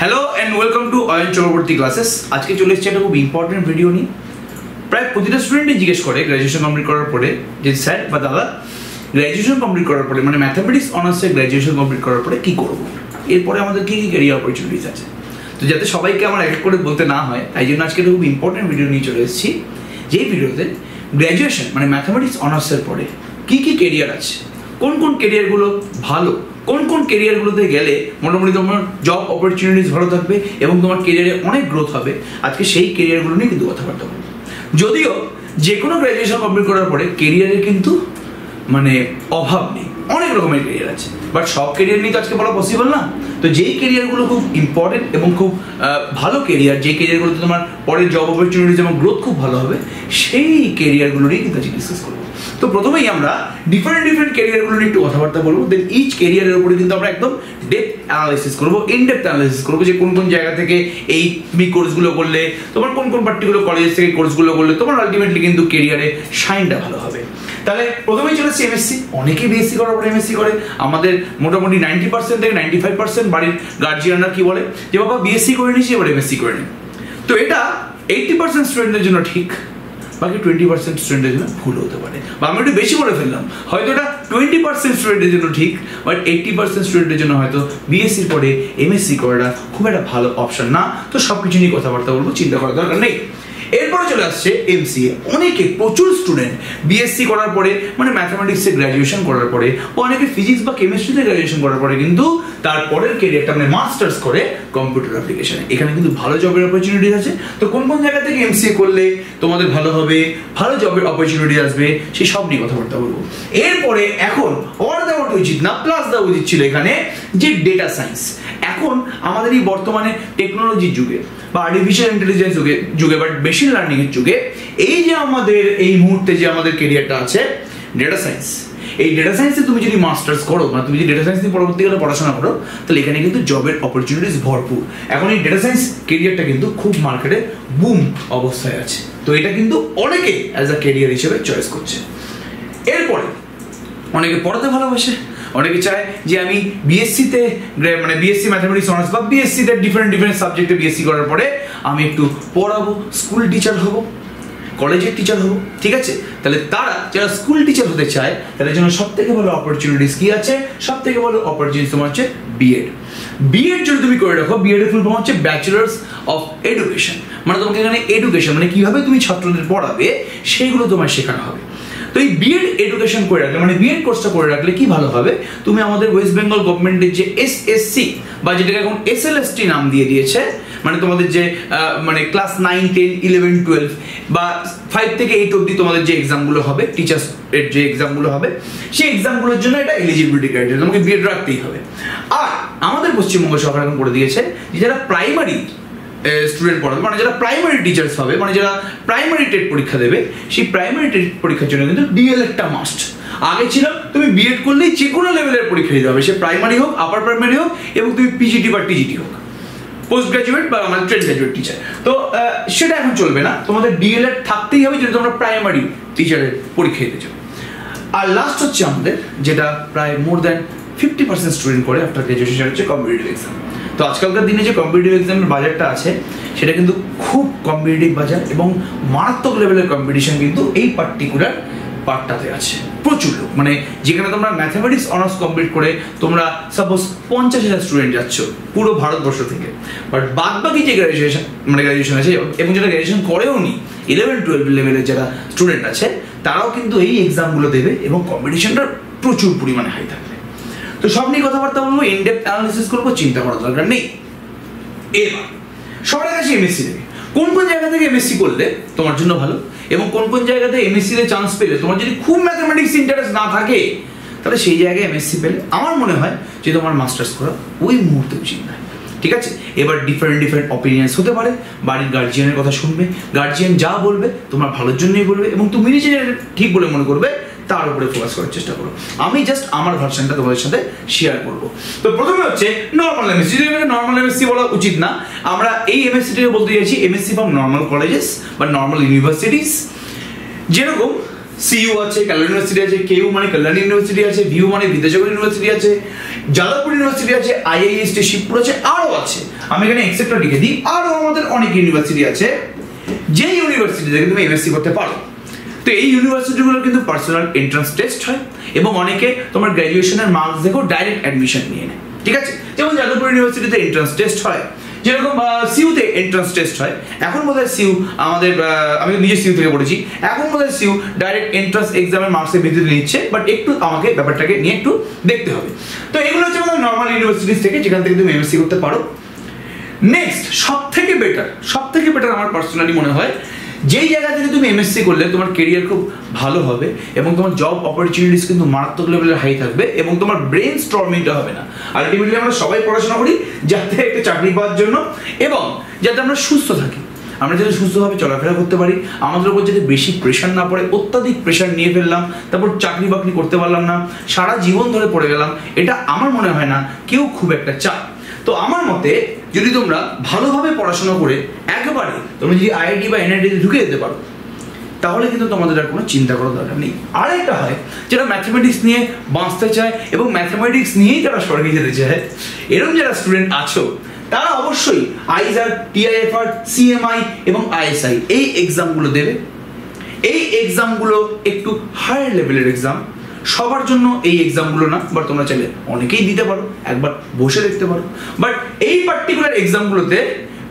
Hello and welcome to Ayan Chakraborty classes. আজকে চলে এসেছে একটা খুব ইম্পর্টেন্ট ভিডিও নিয়ে। প্রায় প্রতিটা স্টুডেন্টই জিজ্ঞেস করে গ্র্যাজুয়েশন কমপ্লিট করার পরে যে স্যার বা দাদা গ্র্যাজুয়েশন কমপ্লিট করার পরে মানে ম্যাথামেটিক্স অনার্সে গ্র্যাজুয়েশন কমপ্লিট করার পরে কী করবো, এরপরে আমাদের কী কী ক্যারিয়ার অপরচুনিটিস আছে। তো যাতে সবাইকে আমার এক করে বলতে না হয় তাই জন্য আজকে একটা খুব ইম্পর্টেন্ট ভিডিও নিয়ে চলে এসেছি। যেই ভিডিওতে গ্র্যাজুয়েশন মানে ম্যাথামেটিক্স অনার্সের পরে কী কী ক্যারিয়ার আছে, কোন কোন ক্যারিয়ারগুলো ভালো, কোন কোন ক্যারিয়ারগুলোতে গেলে মোটামুটি তোমার জব অপরচুনিটিস ভালো থাকবে এবং তোমার ক্যারিয়ারে অনেক গ্রোথ হবে, আজকে সেই ক্যারিয়ারগুলো নিয়ে কিন্তু কথাবার্তা বলবো। যদিও যে কোনো গ্র্যাজুয়েশন কমপ্লিট করার পরে ক্যারিয়ারের কিন্তু মানে অভাব নেই, অনেক রকমের ক্যারিয়ার আছে, বাট সব ক্যারিয়ার নিয়ে তো আজকে বলা পসিবল না। তো যেই ক্যারিয়ারগুলো খুব ইম্পর্টেন্ট এবং খুব ভালো ক্যারিয়ার, যেই ক্যারিয়ারগুলোতে তোমার পরের জব অপরচুনিটিস এবং গ্রোথ খুব ভালো হবে, সেই ক্যারিয়ারগুলো নিয়ে কিন্তু আজকে ডিসকাস করবো। তো প্রথমেই আমরা ডিফারেন্ট ক্যারিয়ারগুলো নিয়ে একটু কথাবার্তা বলবো, দেন ইচ ক্যারিয়ারের উপরে কিন্তু আমরা একদম ডেপথ অ্যানালাইসিস করবো, ইনডেপথ অ্যানালাইসিস করবো যে কোন কোন জায়গা থেকে এই তুমি কোর্সগুলো করলে, তোমার কোন কোন পার্টিকুলার কলেজ থেকে কোর্সগুলো করলে তোমার আলটিমেটলি কিন্তু ক্যারিয়ারে শাইনটা ভালো হবে। তাহলে প্রথমেই চলে আসছে এমএসসি। অনেকেই বিএসসি করার পরে এমএসসি করে। আমাদের মোটামুটি 90% থেকে 95% বাড়ির গার্জিয়ানরা কি বলে যে বাবা বিএসসি করে নিয়েছি এবার এমএসসি করে নিই। তো এটা 80% স্টুডেন্টদের জন্য ঠিক, বাকি 20% স্টুডেন্টের জন্য ভুল হতে পারে, বা আমি একটু বেশি বলে ফেললাম, হয়তো এটা 20% স্টুডেন্টের জন্য ঠিক, বাট 80% স্টুডেন্টের জন্য হয়তো বিএসসির পরে এমএসসি করাটা খুব একটা ভালো অপশন না। তো সব কিছু নিয়ে কথাবার্তা বলবো, চিন্তা করার দরকার নেই। এরপরে চলে আসছে এমসিএ। অনেকে প্রচুর স্টুডেন্ট বিএসসি করার পরে মানে ম্যাথামেটিক্সে গ্র্যাজুয়েশন করার পরে, অনেকে ফিজিক্স বা কেমিস্ট্রিতে গ্র্যাজুয়েশন করার পরে কিন্তু তারপরের ক্যারিয়ারটা মানে মাস্টার্স করে কম্পিউটার অ্যাপ্লিকেশনে। এখানে কিন্তু ভালো জবের অপরচুনিটি আছে। তো কোন কোন জায়গা থেকে এমসিএ করলে তোমাদের ভালো হবে, ভালো জবের অপরচুনিটি আসবে, সেই সব নিয়ে কথাবার্তা বলবো। এরপরে এখন অর দেওয়াটা উচিত না, প্লাস দেওয়া উচিত ছিল এখানে যে ডেটা সায়েন্স। এখন আমাদের এই বর্তমানে টেকনোলজির যুগে বা আর্টিফিশিয়াল ইন্টেলিজেন্স যুগে বা মেশিন লার্নিং এর যুগে এই যে আমাদের এই মুহূর্তে যে আমাদের ক্যারিয়ারটা আছে ডেটা সায়েন্স, এই ডেটা সায়েন্সে তুমি যদি মাস্টার্স করো মানে তুমি যদি ডেটা সায়েন্স নিয়ে পরবর্তীকালে পড়াশোনা করো তাহলে এখানে কিন্তু জবের অপরচুনিটিস ভরপুর। এখন এই ডেটা সায়েন্স ক্যারিয়ারটা কিন্তু খুব মার্কেটে বুম অবস্থায় আছে। তো এটা কিন্তু অনেকে অ্যাজ আ ক্যারিয়ার হিসেবে চয়েস করছে। এরপরে অনেকে পড়াতে ভালোবাসে, অনেকে চায় যে আমি বিএসসিতে মানে বিএসসি ম্যাথামেটিক্স অনার্স বা বিএসসিতে ডিফারেন্ট সাবজেক্টে বিএসসি করার পরে আমি একটু পড়াবো, স্কুল টিচার হব, কলেজের টিচার হব, ঠিক আছে। তাহলে তারা যারা স্কুল টিচার হতে চায় তাদের জন্য সব থেকে ভালো অপরচুনিটিস কি আছে, সব থেকে ভালো অপরচুনিটিস তোমার হচ্ছে বিএড। বিএড যদি তুমি করে রাখো, বিএড এর ফুল ফর্ম হচ্ছে ব্যাচেলার্স অফ এডুকেশন, মানে তোমাকে এখানে এডুকেশন মানে কিভাবে তুমি ছাত্রদের পড়াবে সেইগুলো তোমার শেখানো হবে। তো এই বিএড এডুকেশন করে রাখলে মানে বিএড কোর্সটা করে রাখলে কি ভালো হবে, তুমি আমাদের ওয়েস্ট বেঙ্গল গভর্নমেন্টের যে এসএসসি বা যেটাকে এখন এসএলএসটি নাম দিয়ে দিয়েছে, মানে তোমাদের যে মানে ক্লাস 9, 10, 11, 12 বা 5 থেকে 8 অবধি তোমাদের যে এক্সামগুলো হবে, টিচার্স এর যে এক্সামগুলো হবে, সেই এক্সামগুলোর জন্য এটা এলিজিবিলিটি ক্রাইটেরিয়া, তোমাকে বিএড রাখতেই হবে। আর আমাদের পশ্চিমবঙ্গ সরকার এখন করে দিয়েছে যে যারা প্রাইমারি স্টুডেন্ট পড়াবে মানে যারা প্রাইমারি টিচার্স হবে, মানে যারা প্রাইমারি টেট পরীক্ষা দেবে, সেই প্রাইমারি টেট পরীক্ষার জন্য কিন্তু ডিএলএডটা মাস্ট। আগে ছিল তুমি বিএড করলেই যে কোনো লেভেলের পরীক্ষা দিতে হবে, সে প্রাইমারি হোক, আপার প্রাইমারি হোক, এবং তুমি পিজিটি বা টিজিটি হোক, পোস্ট গ্রাজুয়েট বা আমার ট্রেড গ্রাজুয়েট টিচার। তো সেটা এখন চলবে না, তোমাদের ডিএলএড থাকতেই হবে যদি তোমরা প্রাইমারি টিচারের পরীক্ষা দিতে চাও। আর লাস্ট হচ্ছে আমাদের যেটা প্রায় মোর দ্যান 50% স্টুডেন্ট করে আফটার গ্রাজুয়েশন হচ্ছে কম্পিটিটিভ এক্সাম। তো আজকালকার দিনে যে কম্পিটিটিভ এক্সামের বাজারটা আছে সেটা কিন্তু খুব কম্পিটিটিভ বাজার এবং মারাত্মক লেভেলের কম্পিটিশন কিন্তু এই পার্টিকুলার পার্টটাতে আছে। প্রচুর লোক মানে যেখানে তোমরা ম্যাথামেটিক্স অনার্স কমপ্লিট করে তোমরা সাপোজ 50,000 স্টুডেন্ট যাচ্ছ পুরো ভারতবর্ষ থেকে, বাট বাদ বাকি যে গ্রাজুয়েশন আছে এবং যেটা গ্রাজুয়েশন করেও নি 11-12 লেভেলের যারা স্টুডেন্ট আছে তারাও কিন্তু এই এক্সামগুলো দেবে এবং কম্পিটিশনটা প্রচুর পরিমাণে হাই থাকবে। তো সব নিয়ে কথাবার্তা বলবো, ইনডেপথ অ্যানালিসিস করবো, চিন্তা করার দরকার নেই। এবার সবার কাছে এমএসসি দেবে, কোন কোন জায়গা থেকে এমএসসি করলে তোমার জন্য ভালো এবং কোন কোন জায়গাতে এমএসসি তে চান্স পেলে তোমার যদি খুব ম্যাথামেটিক্স ইন্টারেস্ট না থাকে তাহলে সেই জায়গায় এমএসসি পেলে আমার মনে হয় যে তোমার মাস্টার্স করা ওই মুহূর্তে উচিত নয়, ঠিক আছে। এবার ডিফারেন্ট অপিনিয়ন্স হতে পারে, বাড়ির গার্জিয়ানের কথা শুনবে, গার্জিয়ান যা বলবে তোমার ভালোর জন্যই বলবে এবং তুমি নিজে ঠিক বলে মনে করবে তার উপরে ফোকাস করার চেষ্টা করো। আমি জাস্ট আমার ভার্সনটা তোমাদের সাথে শেয়ার করবো। তো প্রথমে হচ্ছে নর্মাল এমএসসি। নর্মাল এমএসসি বলা উচিত না, আমরা এই এমএসসিটাকে বলতে চাইছি এমএসসি ফ্রম নর্মাল কলেজেস বা নর্মাল ইউনিভার্সিটিস, যেরকম সিইউ আছে, কালার ইউনিভার্সিটি আছে, কেইউ মানে কল্যাণী ইউনিভার্সিটি আছে, ভিউ মানে বিদ্যাসাগর ইউনিভার্সিটি আছে, যাদবপুর ইউনিভার্সিটি আছে, আইআইএসটি শিবপুর আছে, আরো আছে। আমি এখানে এক্সেপ্টটা লিখে দিই, আরো আমাদের অনেক ইউনিভার্সিটি আছে যে ইউনিভার্সিটি থেকে তুমি এমএসসি করতে পারো। তো এই ইউনিভার্সিটিগুলোর কিন্তু পার্সোনাল এন্ট্রান্স টেস্ট হয় এবং অনেকে তোমার গ্র্যাজুয়েশনের মার্কস দেখেও ডাইরেক্ট অ্যাডমিশন নিয়ে নেয়, ঠিক আছে। যেমন যাদবপুর ইউনিভার্সিটিতে এন্ট্রান্স টেস্ট হয়, যেরকম সিইউতে এন্ট্রান্স টেস্ট হয়। এখন বোধহয় সিইউ আমাদের, আমি নিজে সিইউ থেকে পড়েছি, এখন বোধহয় সিইউ ডাইরেক্ট এন্ট্রান্স এক্সামের মার্কসের ভিত্তিতে নিচ্ছে, বাট একটু আমাকে ব্যাপারটাকে নিয়ে একটু দেখতে হবে। তো এগুলো হচ্ছে আমাদের নর্মাল ইউনিভার্সিটিস থেকে, যেখান থেকে তুমি এমএসসি করতে পারো। নেক্সট সব থেকে বেটার আমার পার্সোনালি মনে হয়, যেই জায়গা থেকে তুমি এমএসসি করলে তোমার কেরিয়ার খুব ভালো হবে এবং তোমার জব অপরচুনিটিস কিন্তু মারাত্মক লেভেলের হাই থাকবে এবং তোমার ব্রেন স্টর্মিংটা হবে না। আলটিমেটলি আমরা সবাই পড়াশোনা করি যাতে একটা চাকরি পাওয়ার জন্য এবং যাতে আমরা সুস্থ থাকি, আমরা যাতে সুস্থভাবে চলাফেরা করতে পারি, আমাদের উপর যাতে বেশি প্রেশার না পড়ে। অত্যাধিক প্রেশার নিয়ে ফেললাম, তারপর চাকরি বাকরি করতে পারলাম না, সারা জীবন ধরে পড়ে গেলাম, এটা আমার মনে হয় না কেউ খুব একটা চায়। তো আমার মতে যদি তোমরা ভালোভাবে পড়াশোনা করে একেবারে তোমরা যদি আইআইটি বা এনআইটিতে ঢুকে যেতে পারো, তাহলে কিন্তু তোমাদের আর কোনো চিন্তা করার দরকার নেই। আরেকটা হয় যারা ম্যাথমেটিক্স নিয়ে বাঁচতে চায় এবং ম্যাথমেটিক্স নিয়েই যারা স্বর্গে যেতে চায়, এরকম যারা স্টুডেন্ট আছো, তারা অবশ্যই আইজার, টিআইএফআর, সিএমআই এবং আইএসআই এই এক্সামগুলো দেবে। এই এক্সামগুলো একটু হায়ার লেভেলের এক্সাম, সবার জন্য এই এক্সামগুলো না, বাট তোমরা চাইলে অনেকেই দিতে পারো, একবার বসে দেখতে পারো। বাট এই পার্টিকুলার এক্সামগুলোতে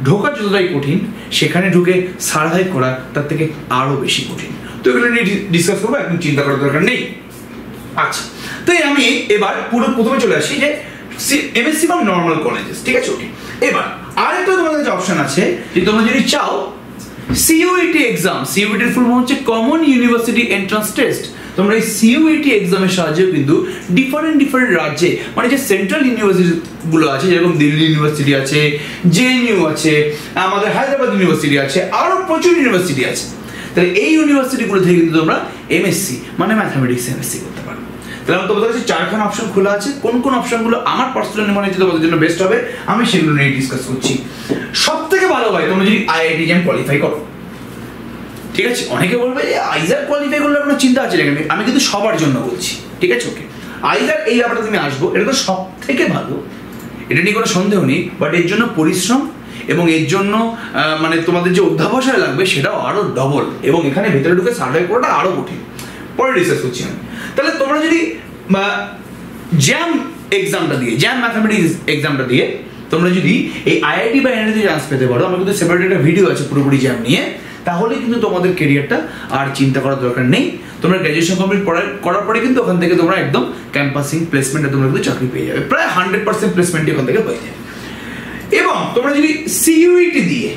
ঢোকা যতটাই কঠিন, সেখানে ঢুকে সার্ভাইভ করা তার থেকে আরো বেশি কঠিন। তো এগুলো নিয়ে ডিসকাস করবো, একদম চিন্তা করার দরকার নেই। আচ্ছা, তো আমি এবার পুরো প্রথমে চলে আসি যে এমএসসি বা নর্মাল কলেজেস, ঠিক আছে, ওকে। এবার আরেকটা তোমাদের যে অপশন আছে, যে তোমরা যদি চাও সিইউইটি এক্সাম, সিইউইটির ফুল ফর্ম হচ্ছে কমন ইউনিভার্সিটি এন্ট্রান্স টেস্ট, তোমরা এই সিইউইটি এক্সামের সাহায্যে কিন্তু ডিফারেন্ট রাজ্যে, মানে যে সেন্ট্রাল ইউনিভার্সিটি গুলো আছে, যেরকম দিল্লি ইউনিভার্সিটি আছে, জেএনইউ আছে, আমাদের হায়দ্রাবাদ ইউনিভার্সিটি আছে, আরো প্রচুর ইউনিভার্সিটি আছে। তাহলে এই ইউনিভার্সিটিগুলো থেকে কিন্তু তোমরা এমএসসি মানে ম্যাথামেটিক্স এমএসসি করতে পারো। তাহলে তোমাদের কাছে চারখানা অপশন খোলা আছে। কোন কোন অপশনগুলো আমার পার্সোনালি মনে হচ্ছে তোমাদের জন্য বেস্ট হবে, আমি সেগুলো নিয়ে ডিসকাস করছি। সব থেকে ভালো হয় তোমরা যদি আইআইটি জ্যাম কোয়ালিফাই করো, ঠিক আছে। অনেকে বলবে যে আইজার কোয়ালিফাই করলে আপনার চিন্তা আছে, আমি কিন্তু সবার জন্য বলছি, ঠিক আছে, ওকে। আইজার এই ব্যাপারটা তুমি আসবো, এটা তো সব থেকে ভালো, এটা নিয়ে কোনো সন্দেহ নেই। বাট এর জন্য পরিশ্রম এবং এর জন্য মানে তোমাদের যে অধ্যাবসায় লাগবে সেটাও আরো ডবল, এবং এখানে ভেতরে ঢুকে সার্ভাইভ করাটা আরো কঠিন। পরে ডিসকাস করছি আমি। তাহলে তোমরা যদি জ্যাম এক্সামটা দিয়ে, জ্যাম ম্যাথামেটিক্স এক্সামটা দিয়ে তোমরা যদি এই আইআইটি বা এনআইটি চান্স পেতে পারো, আমার কিন্তু সেপারেট একটা ভিডিও আছে পুরোপুরি জ্যাম নিয়ে, তাহলে কিন্তু তোমাদের কেরিয়ারটা আর চিন্তা করার দরকার নেই। তোমরা গ্র্যাজুয়েশন কমপ্লিট করার পরে কিন্তু ওখান থেকে তোমরা একদম ক্যাম্পাসিং প্লেসমেন্টে তোমরা কিন্তু চাকরি পেয়ে যাবে, প্রায় 100% প্লেসমেন্টই ওখান থেকে পেয়ে যাবে। এবং তোমরা যদি সিইউইটি দিয়ে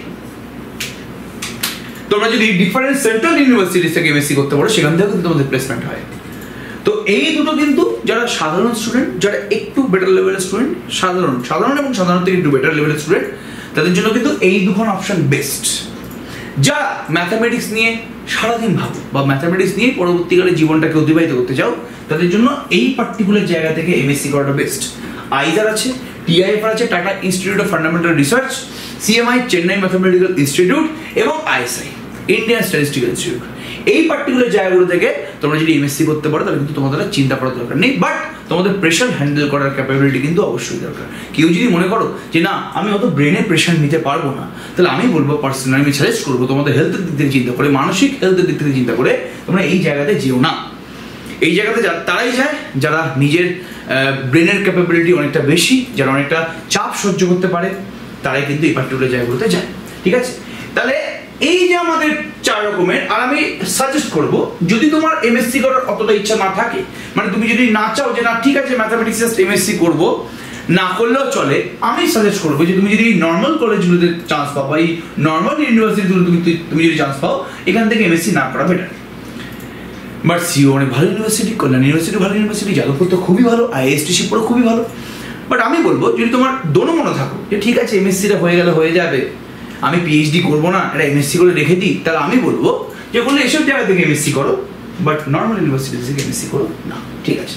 তোমরা যদি ডিফারেন্ট সেন্ট্রাল ইউনিভার্সিটি থেকে এমএসসি করতে পারো, সেখান থেকে কিন্তু তোমাদের প্লেসমেন্ট হয়। তো এই দুটো কিন্তু যারা সাধারণ স্টুডেন্ট, যারা একটু বেটার লেভেলের স্টুডেন্ট, সাধারণ এবং সাধারণ থেকে একটু বেটার লেভেলের স্টুডেন্ট, তাদের জন্য কিন্তু এই দুখন অপশন বেস্ট। যারা ম্যাথামেটিক্স নিয়ে সারাদিন ভাবো বা ম্যাথামেটিক্স নিয়ে পরবর্তীকালে জীবনটাকে অতিবাহিত করতে চাও, তাদের জন্য এই পার্টিকুলার জায়গা থেকে এমএসসি করাটা বেস্ট। আইজার আছে, টিআইএফআর আছে, tata institute of fundamental research, CMI Chennai mathematical institute এবং আইএসআই ইন্ডিয়ান স্ট্যাটিস্টিক্যাল ইনস্টিটিউট। এই পার্টিকুলার জায়গাগুলো থেকে তোমরা যদি এমএসসি করতে পারো, তাহলে কিন্তু তোমাদের চিন্তা করার দরকার নেই। বাট তোমাদের প্রেশার হ্যান্ডেল করার ক্যাপাবিলিটি কিন্তু অবশ্যই দরকার। কেউ যদি মনে করো যে না আমি অত ব্রেনের প্রেশার নিতে পারবো না, তাহলে আমি বলবো পার্সোনালি আমি সাজেস্ট করবো তোমাদের হেলথের দিক থেকে চিন্তা করে, মানসিক হেলথের দিক থেকে চিন্তা করে তোমরা এই জায়গাতে যেও না। এই জায়গাতে তারাই যায় যারা নিজের ব্রেনের ক্যাপাবিলিটি অনেকটা বেশি, যারা অনেকটা চাপ সহ্য করতে পারে, তারাই কিন্তু এই পার্টিকুলার জায়গাগুলোতে যায়, ঠিক আছে। তাহলে এই যে আমাদের 4 রকমের, আর আমি সাজেস্ট করব যদি তোমার এমএসসি করার অতটা ইচ্ছা না থাকে, মানে তুমি যদি না চাও যে না ঠিক আছে ম্যাথামেটিক্স জাস্ট এমএসসি করব, না করলেও চলে, আমি সাজেস্ট করবো যে তুমি যদি নর্মাল কলেজগুলোতে চান্স পাও বা এই নর্মাল ইউনিভার্সিটিগুলো তুমি যদি চান্স পাও, এখান থেকে এমএসসি না করা বেটার। বাট সিইউ অনেক ভালো ইউনিভার্সিটি, কল্যাণ ইউনিভার্সিটি ভালো ইউনিভার্সিটি, যাদবপুর তো খুবই ভালো, আইআইএসটি শিবপুরও খুবই ভালো। বাট আমি বলবো যদি তোমার দোনো মনে থাকো যে ঠিক আছে এমএসসিটা হয়ে গেলে হয়ে যাবে, আমি পিএইচডি করবো না, এটা এমএসসি করে রেখে দিই, তাহলে আমি বলবো যে বললে এসব জায়গা থেকে এমএসসি করো, বাট নর্মাল ইউনিভার্সিটি থেকে এমএসসি করো না, ঠিক আছে।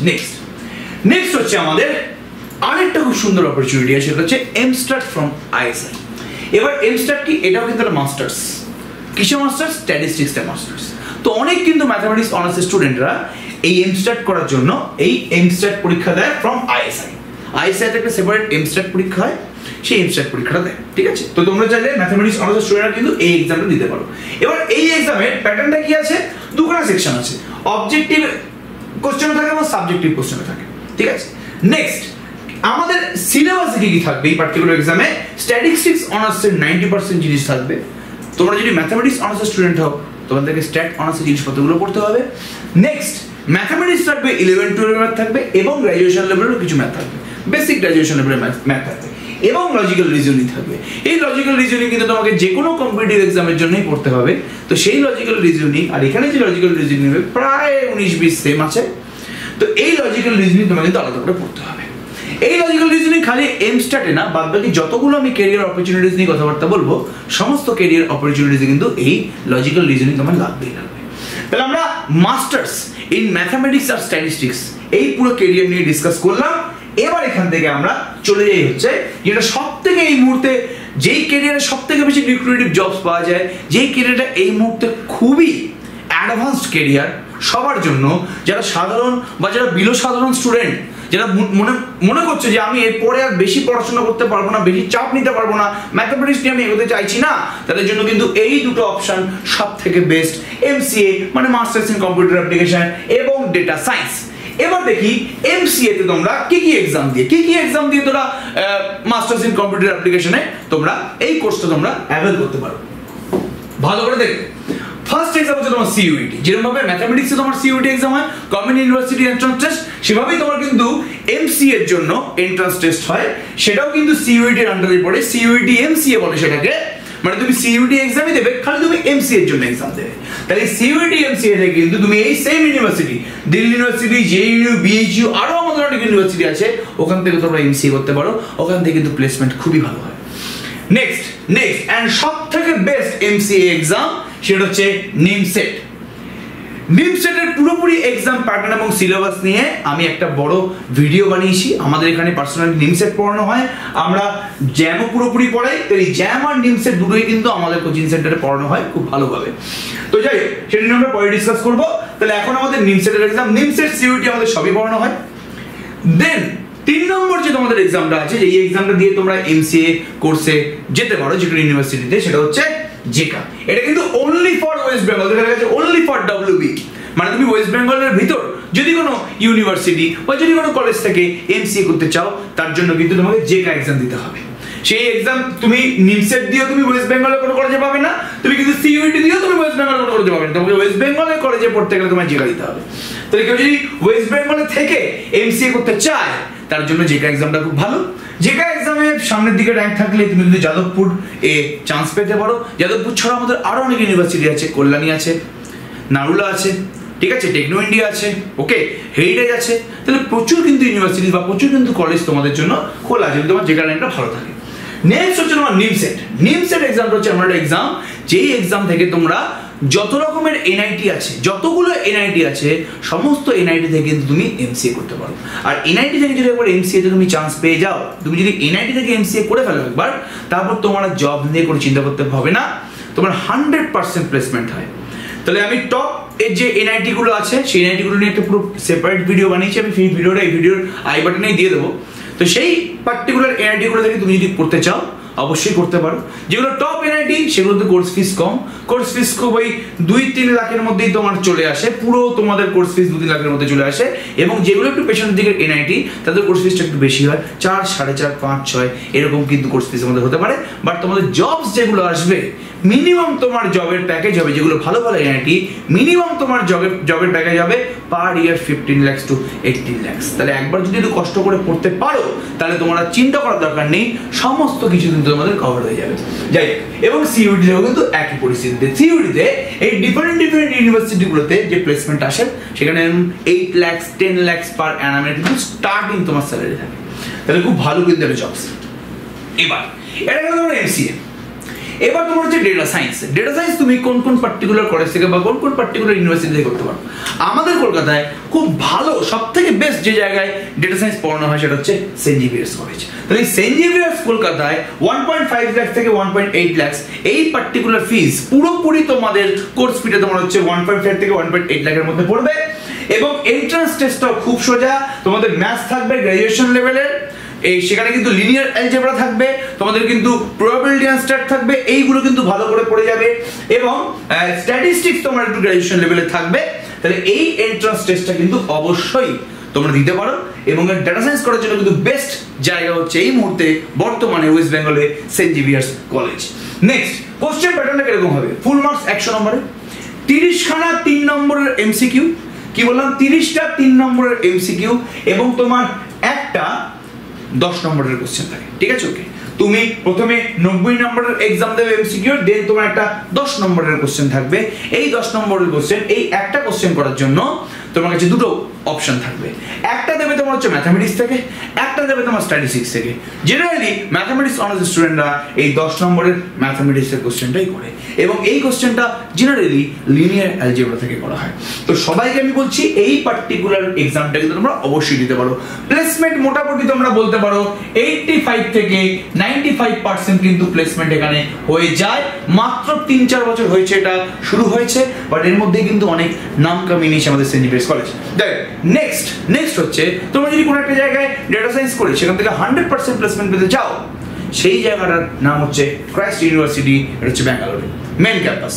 নেক্সট হচ্ছে আমাদের আরেকটা খুব সুন্দর অপরচুনিটি আছে, সেটা হচ্ছে এমস্টাট ফ্রম আইএসআই। এবার এমস্টাট কি? এটাও কিন্তু একটা মাস্টার্স। কিসে মাস্টার্স? স্ট্যাটিস্টিক্সে মাস্টার্স। তো অনেক কিন্তু ম্যাথামেটিক্স অনার্স স্টুডেন্টরা এই এমস্ট্যাট করার জন্য এই এমস্ট্যাট পরীক্ষা দেয় ফ্রম আইএসআই। আইএসআই তে একটা সেপারেট এমস্ট্যাট পরীক্ষা হয়, সেই এমস্ট্যাট পরীক্ষাটা দেয়, ঠিক আছে? তো তোমরা চাইলে ম্যাথামেটিক্স অনার্স স্টুডেন্টরা কিন্তু এই এক্সামটা দিতে পারো। এবার এই এক্সামের প্যাটার্নটা কি আছে, দুখানা সেকশন আছে, অবজেক্টিভ কোশ্চেন থাকে এবং সাবজেক্টিভ কোশ্চেন থাকে, ঠিক আছে? নেক্সট আমাদের সিলেবাসে কি কি থাকবে এই পার্টিকুলার এক্সামে, স্ট্যাটিস্টিক্স অনার্সের 90% জিনিস থাকবে। তোমরা যদি ম্যাথামেটিক্স অনার্সের স্টুডেন্ট হও তোমাদেরকে স্ট্যাট অনার্সের জিনিসপত্রগুলো পড়তে হবে। নেক্সট ম্যাথামেটিক্স থাকবে 11-12 ম্যাথ থাকবে এবং গ্র্যাজুয়েশন লেভেলেরও কিছু ম্যাথ থাকবে, বেসিক গ্র্যাজুয়েশন লেভেলের ম্যাথ থাকবে এবং লজিক্যাল রিজনিং থাকবে। এই লজিক্যাল রিজনিং কিন্তু তোমাকে যে কোনো কম্পিটিটিভ এক্সামের জন্যই পড়তে হবে। তো সেই লজিক্যাল রিজনিং আর এখানে যে লজিক্যাল রিজনিং হবে প্রায় 19-20 সেম আছে। তো এই লজিক্যাল রিজনিং তোমাকে কিন্তু আলাদা করে পড়তে হবে। এই লজিক্যাল রিজনিং খালি এমস্ট্যাটে না, বাদ বাকি যতগুলো আমি ক্যারিয়ার অপরচুনিটিস নিয়ে কথাবার্তা বলবো সমস্ত ক্যারিয়ার অপরচুনিটিস কিন্তু এই লজিক্যাল রিজনিং তোমার লাগবেই লাগবে। তাহলে আমরা মাস্টার্স ইন ম্যাথামেটিক্স আর স্ট্যাটিস্টিক্স এই পুরো ক্যারিয়ার নিয়ে ডিসকাস করলাম। এবার এখান থেকে আমরা চলে যাই হচ্ছে যেটা সব থেকে এই মুহূর্তে, যেই ক্যারিয়ারে সব থেকে বেশি লিকুইডিভ জবস পাওয়া যায়, যেই ক্যারিয়ারটা এই মুহূর্তে খুবই অ্যাডভান্সড ক্যারিয়ার সবার জন্য, যারা সাধারণ বা যারা বিলো সাধারণ স্টুডেন্ট, যারা মনে করছে যে আমি এরপরে আর বেশি পড়াশোনা করতে পারবো না, বেশি চাপ নিতে পারবো না, ম্যাথামেটিক্স নিয়ে আমি এগোতে চাইছি না, তাদের জন্য কিন্তু এই দুটো অপশন সব থেকে বেস্ট, এমসিএ মানে মাস্টার্স ইন কম্পিউটার অ্যাপ্লিকেশন এবং ডেটা সায়েন্স। এবার দেখি এমসিএ তে তোমরা কি কি এক্সাম দিয়ে তোমরা মাস্টার্স ইন কম্পিউটার অ্যাপ্লিকেশনে তোমরা এই কোর্সটা তোমরা অ্যাভেল করতে পারো। ভালো করে দেখো, ফার্স্ট এক্সাম হচ্ছে তোমার সিইউটি। যেরকম ভাবে ম্যাথামেটিক্সে তোমার সিইউটি এক্সাম হয়, গভর্নমেন্ট ইউনিভার্সিটি এন্ট্রান্স টেস্ট, সেভাবেই তোমার কিন্তু এমসিএ এর জন্য এন্ট্রান্স টেস্ট হয়, সেটাও কিন্তু সিইউটি এর আন্ডারে পড়ে। সিইউটি এমসিএ বলে সেটাকে, মানে তুমি সিইউটি এক্সামই দেবে, খালি তুমি এমসিএ এর জন্য এক্সাম দেবে। তাহলে সিইউটি এমসিএ তে কিন্তু তুমি এই সেম ইউনিভার্সিটি, দিল্লি ইউনিভার্সিটি, জেইইউ, বিএইচইউ, আরো আমাদের অনেক ইউনিভার্সিটি আছে, ওখান থেকে তোমরা এমসিএ করতে পারো, ওখান থেকে কিন্তু প্লেসমেন্ট খুবই ভালো হয়। নেক্সট এন্ড সব থেকে বেস্ট এমসিএ এক্সাম সেটা হচ্ছে নিমসেট। নিমসেটের পুরোপুরি এক্সাম প্যাটার্ন এবং সিলেবাস নিয়ে আমি একটা বড় ভিডিও বানিয়েছি। আমাদের এখানে পার্সোনালি নিমসেট পড়ানো হয়, আমরা জ্যামও পুরোপুরি পড়াই। তো এই জ্যাম আর নিমসেট দুটোই কিন্তু আমাদের কোচিং সেন্টারে পড়ানো হয় খুব ভালোভাবে। তো যাই হোক, সেটা নিয়ে আমরা পরে ডিসকাস করবো। তাহলে এখন আমাদের নিমসেটের এক্সাম, নিমসেট সিইউটি আমাদের সবই পড়ানো হয়। দেন 3 নম্বর যে তোমাদের এক্সামটা আছে, এই এক্সামটা দিয়ে তোমরা এমসিএ কোর্সে যেতে পারো যে কোনো ইউনিভার্সিটিতে, সেটা হচ্ছে জেকা। এটা কিন্তু অনলি ফর ওয়েস্ট বেঙ্গল, দেখা গেছে অনলি ফর ডব্লিউবি, মানে তুমি ওয়েস্ট বেঙ্গলের ভিতর যদি কোনো ইউনিভার্সিটি বা যদি কোনো কলেজ থেকে এমসিএ করতে চাও, তার জন্য কিন্তু তোমাকে জেকা এক্সাম দিতে হবে। সেই এক্সাম তুমি নিমসেট দিয়েও তুমি ওয়েস্ট বেঙ্গলের কোনো কলেজে পাবে না, তুমি কিন্তু সিইউটি দিয়েও তুমি ওয়েস্ট বেঙ্গলের কোনো কলেজে পাবে না, তোমাকে ওয়েস্ট বেঙ্গলের কলেজে পড়তে গেলে তোমার জেকা দিতে হবে। তাহলে কেউ যদি ওয়েস্ট বেঙ্গলে থেকে এমসিএ করতে চায়, তার জন্য জেকা এক্সামটা খুব ভালো। জেকা এক্সামে সামনের দিকে র্যাঙ্ক থাকলে তুমি কিন্তু যাদবপুর চান্স পেতে পারো। যাদবপুর ছাড়া আমাদের আরো অনেক ইউনিভার্সিটি আছে, কল্যাণী আছে, নারুলা আছে, ঠিক আছে, টেকনো ইন্ডিয়া আছে, ওকে, হেরিটেজ আছে। তাহলে প্রচুর কিন্তু ইউনিভার্সিটি বা প্রচুর কিন্তু কলেজ তোমাদের জন্য খোলা আছে, তোমার জেকা র্যাঙ্কটা ভালো থাকে। নেক্সট হচ্ছে তোমার নিমসেট এক্সামটা হচ্ছে এমন একটা এক্সাম, যেই এক্সাম থেকে তোমরা যত রকমের এনআইটি আছে, যতগুলো এনআইটি আছে, সমস্ত এনআইটি থেকে কিন্তু তুমি এমসিএ করতে পারো। আর এনআইটি থেকে যদি একবার এমসিএ তে তুমি চান্স পেয়ে যাও, তুমি যদি এনআইটি থেকে এমসিএ করে ফেলো একবার, তারপর তোমার জব নিয়ে কোনো চিন্তা করতে হবে না, তোমার 100% প্লেসমেন্ট হয়। তাহলে আমি টপ এর যে এনআইটি গুলো আছে, সেই এনআইটি গুলো নিয়ে একটা পুরো সেপারেট ভিডিও বানিয়েছি, আমি সেই ভিডিওটা এই ভিডিওর আই বাটনেই দিয়ে দেবো। তো সেই পার্টিকুলার এনআইটি গুলো থেকে তুমি যদি করতে চাও অবশ্যই করতে পারো। যেগুলো টপ এনআইটি সেগুলোতে কোর্স ফিস কম, কোর্স ফিস খুব ওই 2-3 লাখের মধ্যেই তোমার চলে আসে, পুরো তোমাদের কোর্স ফিস 2-3 লাখের মধ্যে চলে আসে। এবং যেগুলো একটু পেছনের দিকের এনআইটি, তাদের কোর্স ফিসটা একটু বেশি হয়, 4, 4.5, 5, 6 এরকম কিন্তু কোর্স ফিসের মধ্যে হতে পারে। বাট তোমাদের জবস যেগুলো আসবে, মিনিমাম তোমার জবের প্যাকেজ হবে, যেগুলো ভালো ভালো এনআইটি, মিনিমাম তোমার জবের প্যাকেজ হবে পার ইয়ার 15 lakhs to 18 lakhs। তাহলে একবার যদি একটু কষ্ট করে পড়তে পারো, তাহলে তোমার চিন্তা করার দরকার নেই, সমস্ত কিছু কিন্তু তোমাদের কভার হয়ে যাবে। যাই হোক, এবং সিইউটি তেও কিন্তু একই পরিস্থিতিতে, সিইউটিতে এই ডিফারেন্ট ইউনিভার্সিটিগুলোতে যে প্লেসমেন্ট আসে, সেখানে 8 lakhs 10 lakhs পার অ্যানামের কিন্তু স্টার্টিং তোমার স্যালারি থাকে। তাহলে খুব ভালো কিন্তু একটা জবস। এবার এটা হলো তোমার এমসিএ। এবার তোমার হচ্ছে ডেটা সায়েন্স। ডেটা সায়েন্স তুমি কোন কোন পার্টিকুলার কলেজ থেকে বা কোন কোন পার্টিকুলার ইউনিভার্সিটি থেকে করতে পারো। আমাদের কলকাতায় খুব ভালো সবথেকে বেস্ট যে জায়গায় ডেটা সায়েন্স পড়ানো হয় সেটা হচ্ছে সেন্ট জেভিয়ার্স কলেজ। তাহলে সেন্ট জেভিয়ার্স কলকাতায় 1.5 লাখ থেকে 1.8 লাখ এই পার্টিকুলার ফিস পুরোপুরি তোমাদের কোর্স ফিতে তোমার হচ্ছে 1.5 থেকে 1.8 লাখের মধ্যে পড়বে। এবং এন্ট্রান্স টেস্টটাও খুব সোজা, তোমাদের ম্যাথস থাকবে গ্র্যাজুয়েশন লেভেলের, এই সেখানে কিন্তু লিনিয়ার অ্যালজেব্রা থাকবে, তোমাদের কিন্তু প্রবাবিলিটি অ্যান্ড স্ট্যাট থাকবে, এইগুলো কিন্তু ভালো করে পড়ে যাবে। এবং স্ট্যাটিস্টিক্স তোমার একটু গ্র্যাজুয়েশন লেভেলে থাকবে। তাহলে এই এন্ট্রান্স টেস্টটা কিন্তু অবশ্যই তোমরা দিতে পারো। এবং ডেটা সায়েন্স করার জন্য কিন্তু বেস্ট জায়গা হচ্ছে এই মুহূর্তে বর্তমানে ওয়েস্ট বেঙ্গলে Saint Xavier's College. Next question প্যাটার্নটা কিরকম হবে? ফুল মার্কস 100 নম্বরে, 30খানা 3 নম্বরের এমসিকিউ। কি বললাম? 30টা 3 নম্বরের এমসিকিউ এবং তোমার একটা 10 নম্বরের কোশ্চেন থাকে, ঠিক আছে? ওকে, তুমি প্রথমে 90 নম্বরের এক্সাম দেবে এমসিকিউ, দেন তোমার একটা 10 নম্বরের কোশ্চেন থাকবে। এই 10 নম্বরের কোশ্চেন, এই একটা কোশ্চেন করার জন্য তোমার কাছে দুটো অপশন থাকবে। একটা দেবে তোমার হচ্ছে ম্যাথামেটিক্স থেকে, একটা দেবে তোমার স্ট্যাটিস্টিক্স থেকে। জেনারেলি ম্যাথামেটিক্স অনার্স স্টুডেন্টরা এই 10 নম্বরের ম্যাথামেটিক্সের কোশ্চেনটাই করে এবং এই কোশ্চেনটা জেনারেলি লিনিয়ার অ্যালজেব্রা থেকে করা হয়। তো সবাইকে আমি বলছি এই পার্টিকুলার এক্সামটা কিন্তু তোমরা অবশ্যই দিতে পারো। প্লেসমেন্ট মোটামুটি তোমরা বলতে পারো 85 থেকে 95% কিন্তু প্লেসমেন্ট এখানে হয়ে যায়। মাত্র 3-4 বছর হয়েছে এটা শুরু হয়েছে, বাট এর মধ্যে কিন্তু অনেক নাম কামিয়ে নিয়েছে আমাদের সেন্ট জেভিয়ার্স কলেজ। নেক্সট হচ্ছে তোমরা যদি কোনো একটা জায়গায় ডেটা সায়েন্স করে সেখান থেকে 100% প্লেসমেন্ট পেতে চাও, সেই জায়গাটার নাম হচ্ছে ক্রাইস্ট ইউনিভার্সিটি, এটা হচ্ছে ব্যাঙ্গালোরে মেন ক্যাম্পাস।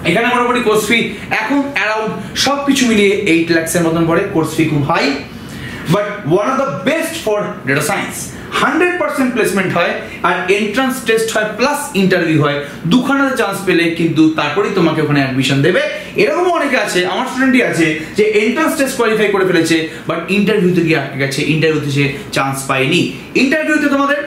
এখানে মোটামুটি কোর্স ফি এখন অ্যারাউন্ড সবকিছু মিলিয়ে 8 লাখের মতন পড়ে। কোর্স ফি খুব high, but one of the best for data science. 100% placement হয় আর এন্ট্রান্স টেস্ট হয় প্লাস ইন্টারভিউ হয়। দুখানাতে চান্স পেলে কিন্তু তারপরেই তোমাকে ওখানে অ্যাডমিশন দেবে। এরকমও অনেকে আছে, আমার স্টুডেন্টই আছে, যে এন্ট্রান্স টেস্ট কোয়ালিফাই করে ফেলেছে বাট ইন্টারভিউতে গিয়ে আটকে গেছে, ইন্টারভিউতে সে চান্স পায়নি। ইন্টারভিউতে তোমাদের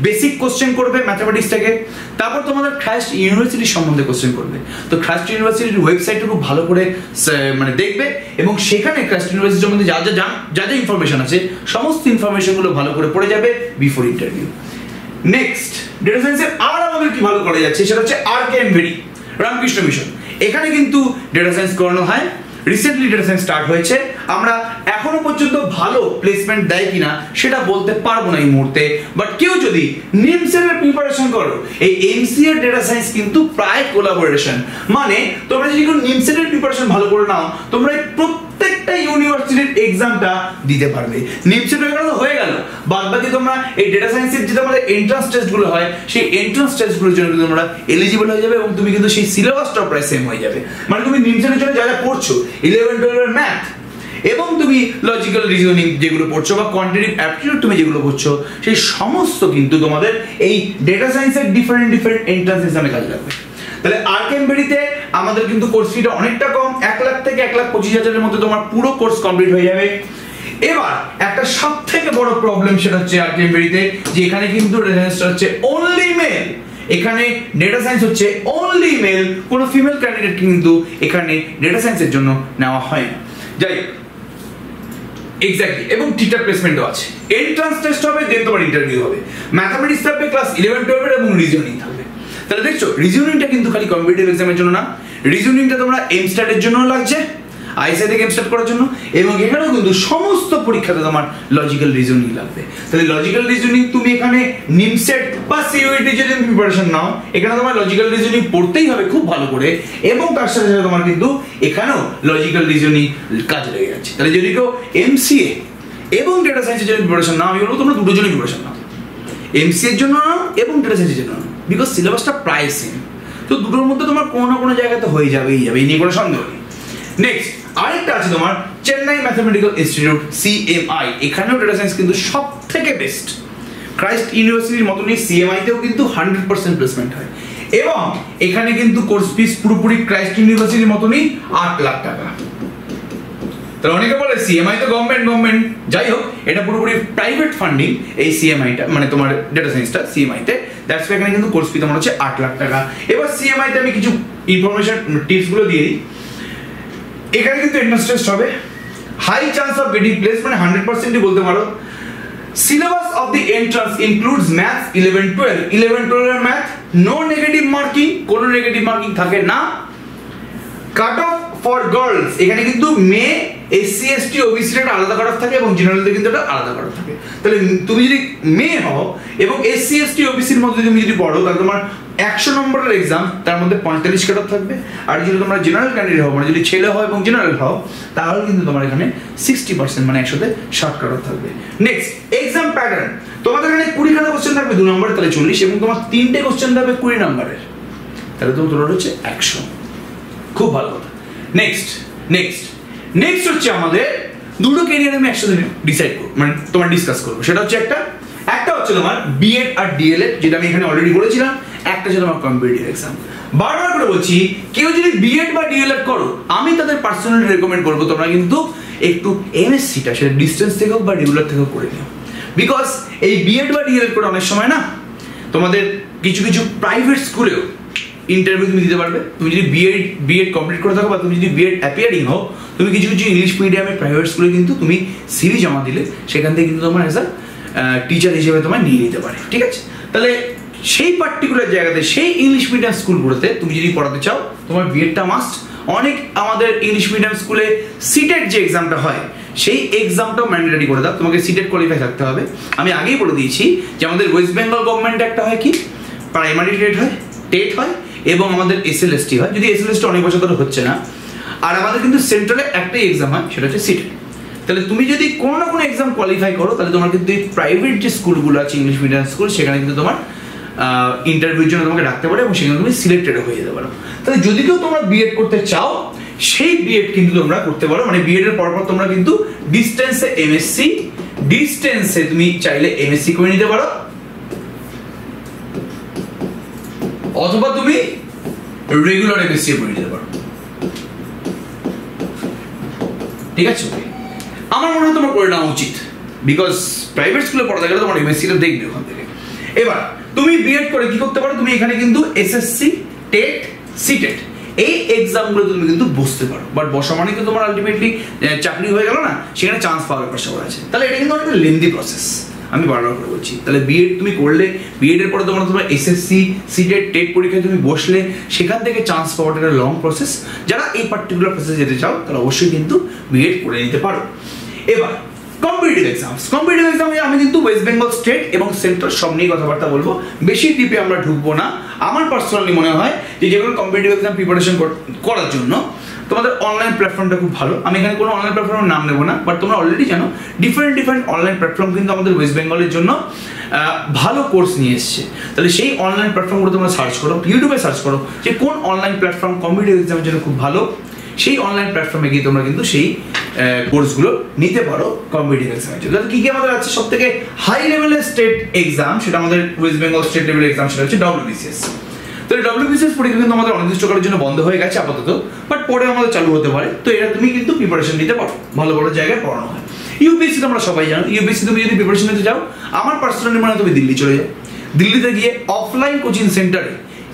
বেসিক কোশ্চেন করবে ম্যাথামেটিক্স থেকে, তারপর তোমাদের ক্রাইস্ট ইউনিভার্সিটির সম্বন্ধে কোশ্চেন করবে। তো ক্রাইস্ট ইউনিভার্সিটির ওয়েবসাইটটা খুব ভালো করে মানে দেখবে এবং সেখানে ক্রাইস্ট ইউনিভার্সিটির সম্বন্ধে যা যা ইনফরমেশন আছে সমস্ত ইনফরমেশনগুলো ভালো করে পড়ে যাবে বিফোর ইন্টারভিউ। নেক্সট ডেটা সায়েন্সের আর আমাদের কি ভালো করা যাচ্ছে সেটা হচ্ছে RKMVD রামকৃষ্ণ মিশন। এখানে কিন্তু ডেটা সায়েন্স করানো হয়। রিসেন্টলি ডেটা সায়েন্স স্টার্ট হয়েছে। আমরা এখনো পর্যন্ত ভালো প্লেসমেন্ট দেয় কিনা সেটা বলতে পারবো না এই মুহূর্তে, বাট কেউ যদি নিমসের প্রিপারেশন করো, এই এমসিএ ডেটা সায়েন্স কিন্তু প্রায় কোলাবোরেশন। মানে তোমরা যদি কোনো নিমসের প্রিপারেশন ভালো করে নাও, তোমরা প্রত্যেকটা ইউনিভার্সিটির এক্সামটা দিতে পারবে। নিমসেট হয়ে গেল, বাদ বাকি তোমরা এই ডেটা সায়েন্সের যে তোমাদের এন্ট্রান্স টেস্টগুলো হয় সেই এন্ট্রান্স টেস্টগুলোর জন্য কিন্তু তোমরা এলিজিবল হয়ে যাবে এবং তুমি কিন্তু সেই সিলেবাসটাও প্রায় সেম হয়ে যাবে। মানে তুমি নিমসেটের জন্য যা যা পড়ছো 11-12 এর ম্যাথ এবং তুমি লজিক্যাল রিজনিং যেগুলো পড়ছো বা কোয়ান্টিটেটিভ অ্যাপটিটিউড তুমি যেগুলো পড়ছো সেই সমস্ত কিন্তু তোমাদের এই ডেটা সায়েন্সের ডিফারেন্ট এন্ট্রান্স এক্সামে কাজে লাগবে। তাহলে RKMVD-তে আমাদের কিন্তু কোর্স ফিটা অনেকটা কম, 1 লাখ থেকে 1,25,000-এর মধ্যে তোমার পুরো কোর্স কমপ্লিট হয়ে যাবে। এবার একটা সব থেকে বড় প্রবলেম সেটা হচ্ছে RKMVD-তে যে এখানে কিন্তু রেজিস্টার হচ্ছে অনলি মেল। এখানে ডেটা সায়েন্স হচ্ছে অনলি মেল, কোনো ফিমেল ক্যান্ডিডেট কিন্তু এখানে ডেটা সায়েন্সের জন্য নেওয়া হয় না। যাই হোক, এক্স্যাক্টলি, এবং টিচার প্লেসমেন্টও আছে। এন্ট্রান্স টেস্ট হবে, দেন তোমার ইন্টারভিউ হবে। ম্যাথামেটিক্স থাকবে, ক্লাস 11-12 এবং রিজনিং থাকবে। তাহলে দেখছো রিজনিংটা কিন্তু খালি কম্পিটিটিভ এক্সামের জন্য না, রিজনিংটা তোমরা এমস্ট্যাটের জন্য লাগছে, আইএসআই থেকে এমস্ট্যাট করার জন্য, এবং এখানেও কিন্তু সমস্ত পরীক্ষাতে তোমার লজিক্যাল রিজনিং লাগবে। তাহলে লজিক্যাল রিজনিং তুমি এখানে নিমসেট বা সিইউটি যদি প্রিপারেশন নাও, এখানে তোমার লজিক্যাল রিজনিং পড়তেই হবে খুব ভালো করে, এবং তার সাথে সাথে তোমার কিন্তু এখানেও লজিক্যাল রিজনিং কাজে লেগে যাচ্ছে। তাহলে যদি কেউ এমসিএ এবং ডেটা সায়েন্সের জন্য প্রিপারেশন নাও, আমি বলবো তোমরা দুটোর জন্য প্রিপারেশন নাও, এমসিএর জন্য নাও এবং ডেটা সায়েন্সের জন্য নাও, বিকজ সিলেবাসটা প্রায় সেম। তো দুটোর মধ্যে তোমার কোনো না কোনো জায়গাতে হয়ে যাবেই এই নিয়ে কোনো সন্দেহ নেই। নেক্সট আরেকটা আছে তোমার চেন্নাই ম্যাথামেটিক্যাল ইনস্টিটিউট CMI। এখানেও ডেটা সায়েন্স কিন্তু সব থেকে বেস্ট। ক্রাইস্ট ইউনিভার্সিটির মতনই CMI-তেও কিন্তু 100% প্লেসমেন্ট হয় এবং এখানে কিন্তু কোর্স ফিস পুরোপুরি ক্রাইস্ট ইউনিভার্সিটির মতনই 8 লাখ টাকা। তাহলে অনেকে বলে CMI তো গভর্নমেন্ট, যাই হোক এটা পুরোপুরি প্রাইভেট ফান্ডিং এই CMI-টা, মানে তোমার ডেটা সায়েন্সটা CMI-তে। দ্যাটস ওয়াই এখানে কিন্তু কোর্স ফি তোমার হচ্ছে 8 লাখ টাকা। এবার CMI-তে আমি কিছু ইনফরমেশন টিপসগুলো দিয়ে দিই। এখানে কিন্তু এন্ট্রান্স টেস্ট হবে, high chance of getting place, মানে 100%ই বলতে পারো। Syllabus of the entrance includes math 11-12 এর ম্যাথ, নো নেগেটিভ মার্কিং, কোনো নেগেটিভ মার্কিং থাকে না। কাট অফ ফর গার্লস, এখানে কিন্তু মেয়ে এসসি এসটি ওবিসি একটা আলাদা কাট অফ থাকে এবং জেনারেলদের কিন্তু একটা আলাদা কাট অফ থাকে। তাহলে তুমি যদি মেয়ে হও এবং এসসি এসটি ওবিসির মধ্যে তুমি যদি পড়ো তাহলে তোমার 100 নম্বরের এক্সাম, তার মধ্যে 45 কাট অফ থাকবে। আর যদি তোমরা জেনারেল ক্যান্ডিডেট হও, মানে যদি ছেলে হও এবং জেনারেল হও, তাহলে কিন্তু তোমার এখানে 60%, মানে 160 কাট অফ থাকবে। নেক্সট, এক্সাম প্যাটার্ন, তোমাদের এখানে 20 খানা কোশ্চেন থাকবে 2 নম্বরে, তাহলে 40, এবং তোমার 3টে কোশ্চেন থাকবে 20 নম্বরের, তাহলে তোমার হচ্ছে 100। খুব ভালো কথা। নেক্সট হচ্ছে আমাদের দুটো ক্যারিয়ার আমি একসাথে ডিসাইড করবো, মানে তোমার ডিসকাস করবো। সেটা হচ্ছে একটা হচ্ছে তোমার বিএড আর ডিএলএড, যেটা আমি এখানে অলরেডি বলেছিলাম। একটা হচ্ছে তোমার কম্পিটিটিভ এক্সাম। বারবার করে বলছি, কেউ যদি বিএড বা ডিএলএড করো, আমি তাদের পার্সোনালি রেকমেন্ড করবো তোমরা কিন্তু একটু এমএসসিটা সেটা ডিস্টেন্স থেকে হোক বা রেগুলার থেকেও করে নিও। বিকজ এই বিএড বা ডিএলএড করে অনেক সময় না তোমাদের কিছু প্রাইভেট স্কুলেও ইন্টারভিউ তুমি দিতে পারবে। তুমি যদি বিএড কমপ্লিট করে থাকো বা তুমি যদি বিএড অ্যাপিয়ারিং হও, তুমি কিছু ইংলিশ মিডিয়ামের প্রাইভেট স্কুলে কিন্তু তুমি সিভি জমা দিলে সেখান থেকে কিন্তু তোমার অ্যাজ আ টিচার হিসেবে তোমায় নিয়ে নিতে পারে। ঠিক আছে, তাহলে সেই পার্টিকুলার জায়গাতে সেই ইংলিশ মিডিয়াম স্কুলগুলোতে তুমি যদি পড়াতে চাও, তোমার বিএডটা মাস্ট। অনেক আমাদের ইংলিশ মিডিয়াম স্কুলে সিটেট যে এক্সামটা হয়, সেই এক্সামটাও ম্যান্ডেটরি করে দাও, তোমাকে সিটেট কোয়ালিফাই থাকতে হবে। আমি আগেই বলে দিয়েছি যে আমাদের ওয়েস্ট বেঙ্গল গভর্নমেন্ট একটা হয় কি প্রাইমারি টেট হয় এবং আমাদের এসএলএসটি হয়। যদি এসএলএসটি অনেক বছর ধরে হচ্ছে না, আর আমাদের কিন্তু সেন্ট্রালে একটাই এক্সাম হয়, সেটা হচ্ছে সিটেট। তাহলে তুমি যদি কোনো না কোনো এক্সাম কোয়ালিফাই করো, তাহলে তোমার কিন্তু এই প্রাইভেট যে স্কুলগুলো আছে ইংলিশ মিডিয়াম স্কুল, সেখানে কিন্তু তোমার ইন্টারভিউর জন্য তোমাকে ডাকতে পারে এবং সেখানে তুমি সিলেক্টেড হয়ে যেতে পারো। তাহলে যদি কেউ তোমরা বিএড করতে চাও, সেই বিএড কিন্তু তোমরা করতে পারো। মানে বিএড এর পরপর তোমরা কিন্তু ডিস্টেন্সে এমএসসি, ডিস্টেন্সে তুমি চাইলে এমএসসি করে নিতে পারো, অথবা তুমি রেগুলার এমএসসি করে নিতে পারো। ঠিক আছে, আমার মনে হয় তোমার করে নেওয়া উচিত, বিকজ প্রাইভেট স্কুলে পড়াতে গেলে তোমার এমএসসিটা দেখবে ওখান থেকে। এবার তুমি বিএড করে কি করতে পারো, তুমি এখানে কিন্তু এসএসসি, টেট, সিটেট এই এক্সামগুলো তুমি কিন্তু বসতে পারো। বাট বসা মানে কিন্তু তোমার আলটিমেটলি চাকরি হয়ে গেল না, সেখানে চান্স পাওয়ার ব্যাপার সবার আছে। তাহলে এটা কিন্তু অনেকটা লেন্দি প্রসেস, আমি বারবার করে বলছি। তাহলে বিএড তুমি করলে, বিএড এর পরে তোমার এসএসসি, সিটেট, টেট পরীক্ষায় তুমি বসলে, সেখান থেকে চান্স পাওয়াটা একটা লং প্রসেস। যারা এই পার্টিকুলার প্রসেসে যেতে চাও, তারা অবশ্যই কিন্তু বিএড করে নিতে পারো। এবার কম্পিটিটিভ এক্সামে আমি কিন্তু ওয়েস্ট বেঙ্গল স্টেট এবং সেন্ট্রাল সব নিয়ে কথাবার্তা বলবো, বেশি ডিপে আমরা ঢুকবো না। আমার পার্সোনালি মনে হয় যে যেগুলো কম্পিটিটিভ এক্সাম প্রিপারেশন করার জন্য তোমাদের অনলাইন প্ল্যাটফর্মটা খুব ভালো। আমি এখানে কোনো অনলাইন প্ল্যাটফর্মের নাম নেবো না, বাট তোমরা অলরেডি জানো ডিফারেন্ট অনলাইন প্ল্যাটফর্ম কিন্তু আমাদের ওয়েস্ট বেঙ্গলের জন্য ভালো কোর্স নিয়ে এসছে। তাহলে সেই অনলাইন প্ল্যাটফর্মগুলো তোমরা সার্চ করো, ইউটিউবে সার্চ করো যে কোন অনলাইন প্ল্যাটফর্ম কম্পিটিটিভ এক্সামের জন্য খুব ভালো। সেই অনলাইন প্ল্যাটফর্মে গিয়ে তোমরা কিন্তু সেই কোর্সগুলো নিতে পারো কম্পিটিটিভ এক্সামের জন্য। কি আমাদের আছে সব থেকে হাই লেভেলের স্টেট এক্সাম, সেটা আমাদের ওয়েস্ট বেঙ্গল স্টেট লেভেলের এক্সাম, সেটা হচ্ছে ডব্লিউবিসিএস। তো ডব্লিউবিসিএস পরীক্ষা কিন্তু আমাদের অনির্দিষ্টকালের জন্য বন্ধ হয়ে গেছে আপাতত, বাট পরে আমাদের চালু হতে পারে। তো এটা তুমি কিন্তু প্রিপারেশন নিতে পারো, ভালো ভালো জায়গায় পড়ানো হয়। ইউপিএসসি তোমরা সবাই জানো, ইউপিএসসি তুমি যদি প্রিপারেশন নিতে যাও, আমার পার্সোনালি মনে হয় তুমি দিল্লি চলে যাও। দিল্লিতে গিয়ে অফলাইন কোচিং সেন্টারে,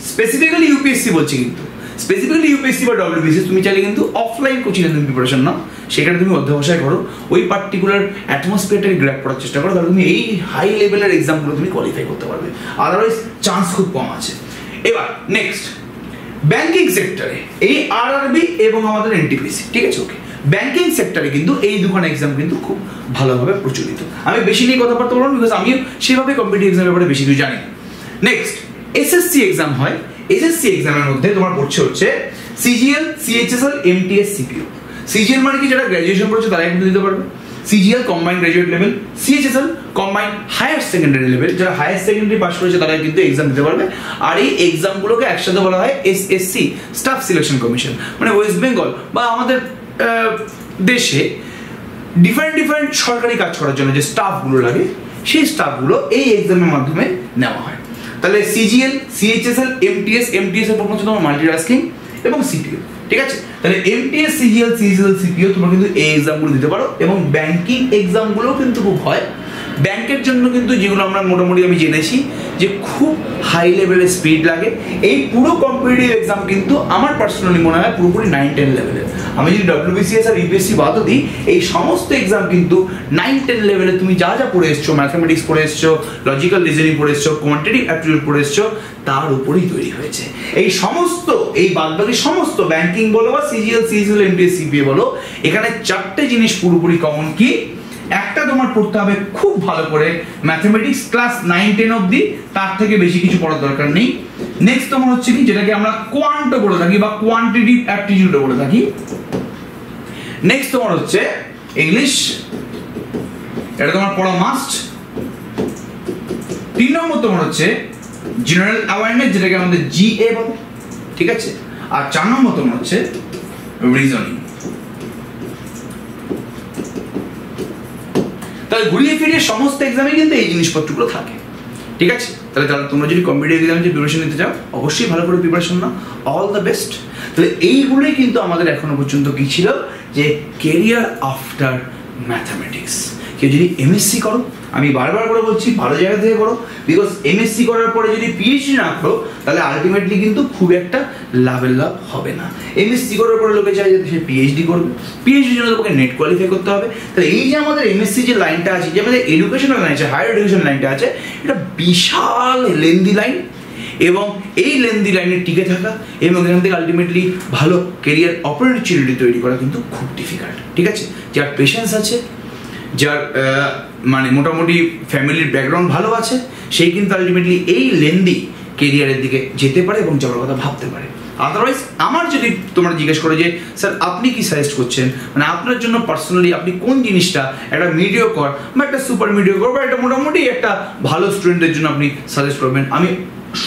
স্পেসিফিক্যালি ইউপিএসসি বলছি, কিন্তু স্পেসিফিক্যালি ইউপিএসসি বা ডব্লিউবিসিএস তুমি চাইলে কিন্তু অফলাইন কোচিংয়ে তুমি প্রিপারেশন নাও, সেখানে তুমি অধ্যবসায় করো, ওই পার্টিকুলার অ্যাটমসফিয়ারটাকে গ্র্যাব করার চেষ্টা করো, তাহলে তুমি এই হাই লেভেলের এক্সামগুলো তুমি কোয়ালিফাই করতে পারবে। আদারওয়াইজ চান্স খুব কম আছে। এবার নেক্সট, ব্যাংকিং সেক্টরে এই আরআরবি এবং আমাদের এনটিপিসি, ঠিক আছে, ওকে, ব্যাংকিং সেক্টরে কিন্তু এই দুখানা এক্সাম কিন্তু খুব ভালোভাবে প্রচলিত। আমি বেশি নিয়ে কথাবার্তা বলবো, বিকজ আমিও সেভাবে কম্পিটিটিভ এক্সামের ব্যাপারে বেশি কিছু জানি। নেক্সট, এসএসসি এক্সাম হয়। এসএসসি এক্সামের মধ্যে তোমার পড়ছে হচ্ছে CGL, CHSL, MTS, CPO. CGL মানে কি, যারা গ্র্যাজুয়েশন করছে তারা কিন্তু দিতে পারবে। CGL combined graduate level, CHSL combined higher secondary level, যারা হায়ার সেকেন্ডারি পাস করেছে তারা কিন্তু এক্সাম দিতে পারবে। আর এই এক্সামগুলোকে একসাথে বলা হয় এসএসসি, স্টাফ সিলেকশন কমিশন। মানে ওয়েস্ট বেঙ্গল বা আমাদের দেশে ডিফারেন্ট সরকারি কাজ করার জন্য যে স্টাফগুলো লাগে, সেই স্টাফগুলো এই এক্সামের মাধ্যমে নেওয়া হয়। তাহলে সিজিএল, সিএইচএসএল, এমটিএস এর পর হচ্ছে তোমার মাল্টিটাস্কিং এবং সিপিও, ঠিক আছে। তাহলে এমটিএস, সিজিএল, সিএইচএসএল, সিপিও তোমরা কিন্তু এই এক্সামগুলো দিতে পারো। এবং ব্যাংকিং এক্সামগুলোও কিন্তু খুব হয়। ব্যাংকের জন্য কিন্তু যেগুলো আমরা মোটামুটি আমি জেনেছি যে খুব হাই লেভেলের স্পিড লাগে। এই পুরো কম্পিটিটিভ এক্সাম কিন্তু আমার পার্সোনালি মনে হয় পুরোপুরি 9-10 লেভেলের। আমি যদি WBCS আর UPSC বাদও দিই, এই সমস্ত এক্সাম কিন্তু 9-10 লেভেলে তুমি যা যা পড়ে এসছো, ম্যাথামেটিক্স পড়ে এসছো, লজিক্যাল রিজনিং পড়ে এসছো, কোয়ান্টিটেটিভ অ্যাপটিটিউড পড়ে এসছো, তার উপরেই তৈরি হয়েছে। এই সমস্ত, এই বাদবাকি সমস্ত ব্যাংকিং বলো বা CGL, CSL, MTS, CPA বলো, এখানে 4টে জিনিস পুরোপুরি কমন। কি? একটা তোমার পড়তে হবে খুব ভালো করে ম্যাথমেটিক্স ক্লাস 9-10 অবধি, তার থেকে বেশি কিছু পড়ার দরকার নেই। নেক্সট তোমার হচ্ছে কি, যেটাকে আমরা কোয়ান্টো বলে থাকি বা কোয়ান্টিটিভ অ্যাপটিটিউড বলে থাকি। নেক্সট তোমার হচ্ছে ইংলিশ, এটা তোমার পড়া মাস্ট। 3 নম্বর তোমার হচ্ছে জেনারেল অ্যাওয়ারনেস, যেটাকে আমাদের GA বলে, ঠিক আছে। আর 4 নম্বর তোমার হচ্ছে রিজনিং। তাহলে ঘুরিয়ে ফিরিয়ে সমস্ত এক্সামে কিন্তু এই জিনিসপত্রগুলো থাকে, ঠিক আছে। তাহলে তোমরা যদি কম্পিটিটিভ এক্সামে যে প্রিপারেশন নিতে চাও, অবশ্যই ভালো করে preparation now. All the best. তাহলে এইগুলোই কিন্তু আমাদের এখনো পর্যন্ত কি ছিল, যে কেরিয়ার আফটার ম্যাথামেটিক্স। কেউ যদি MSc করো, আমি বারবার করে বলছি ভালো জায়গা থেকে করো, বিকজ MSc করার পরে যদি PhD না করো, তাহলে আলটিমেটলি কিন্তু খুব একটা লাভের লাভ হবে না। MSc করার পরে লোকে চাই যে সে PhD করবে, PhD জন্য তোমাকে নেট কোয়ালিফাই করতে হবে। তাহলে এই যে আমাদের MSc যে লাইনটা আছে, যে আমাদের এডুকেশনাল লাইন আছে, হায়ার এডুকেশন লাইনটা আছে, এটা বিশাল লেন্দি লাইন, এবং এই লেন্দি লাইনে টিকে থাকা এবং এখান থেকে আলটিমেটলি ভালো কেরিয়ার অপরচুনিটি তৈরি করা কিন্তু খুব ডিফিকাল্ট, ঠিক আছে। যার পেশেন্স আছে, যার মানে মোটামুটি ফ্যামিলির ব্যাকগ্রাউন্ড ভালো আছে, সেই কিন্তু আলটিমেটলি এই লেন্দি কেরিয়ারের দিকে যেতে পারে এবং যাওয়ার কথা ভাবতে পারে। আদারওয়াইজ আমার যদি তোমরা জিজ্ঞেস করো যে স্যার আপনি কি সাজেস্ট করছেন, মানে আপনার জন্য পার্সোনালি আপনি কোন জিনিসটা একটা মিডিওকর বা একটা সুপার মিডিওকর বা একটা মোটামুটি একটা ভালো স্টুডেন্টের জন্য আপনি সাজেস্ট করবেন, আমি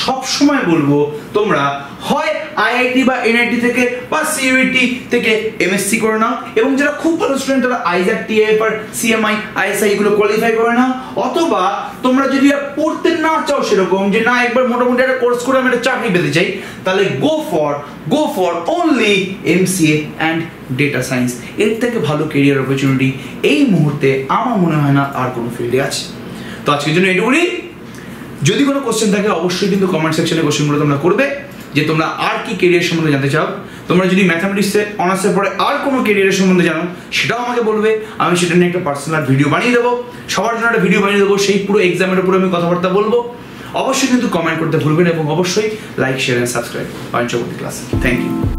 সব সময় বলবো তোমরা হয় IIT বা NIT থেকে বা CUET থেকে MSc করে নাও, এবং যারা খুব ভালো স্টুডেন্ট তারা ISAT, TAF আর CMI, ISI এগুলো কোয়ালিফাই করে নাও। অথবা তোমরা যদি পড়তে না চাও সেরকম, যে না একবার মোটামুটি একটা কোর্স করে আমি একটা চাকরি পেতে চাই, তাহলে go for only MCA and data science. এর থেকে ভালো কেরিয়ার অপরচুনিটি এই মুহূর্তে আমার মনে হয় না আর কোনো ফিল্ডে আছে। তো আজকের জন্য এটুকুই। যদি কোনো কোশ্চেন থাকে অবশ্যই কিন্তু কমেন্ট সেকশনে কোশ্চেনগুলো তোমরা করবে, যে তোমরা আর কি কেরিয়ার সম্বন্ধে জানতে চাও। তোমরা যদি ম্যাথামেটিক্সে অনার্সের পরে আর কোনো কেরিয়ারের সম্বন্ধে জানো, সেটাও আমাকে বলবে, আমি সেটা নিয়ে একটা পার্সোনাল ভিডিও বানিয়ে দেবো, সবার জন্য একটা ভিডিও বানিয়ে দেবো, সেই পুরো এক্সামের উপরে আমি কথাবার্তা বলবো। অবশ্যই কিন্তু কমেন্ট করতে ভুলবেন, এবং অবশ্যই লাইক, শেয়ার এন্ড সাবস্ক্রাইব পঞ্চবর্তী ক্লাস। Thank you.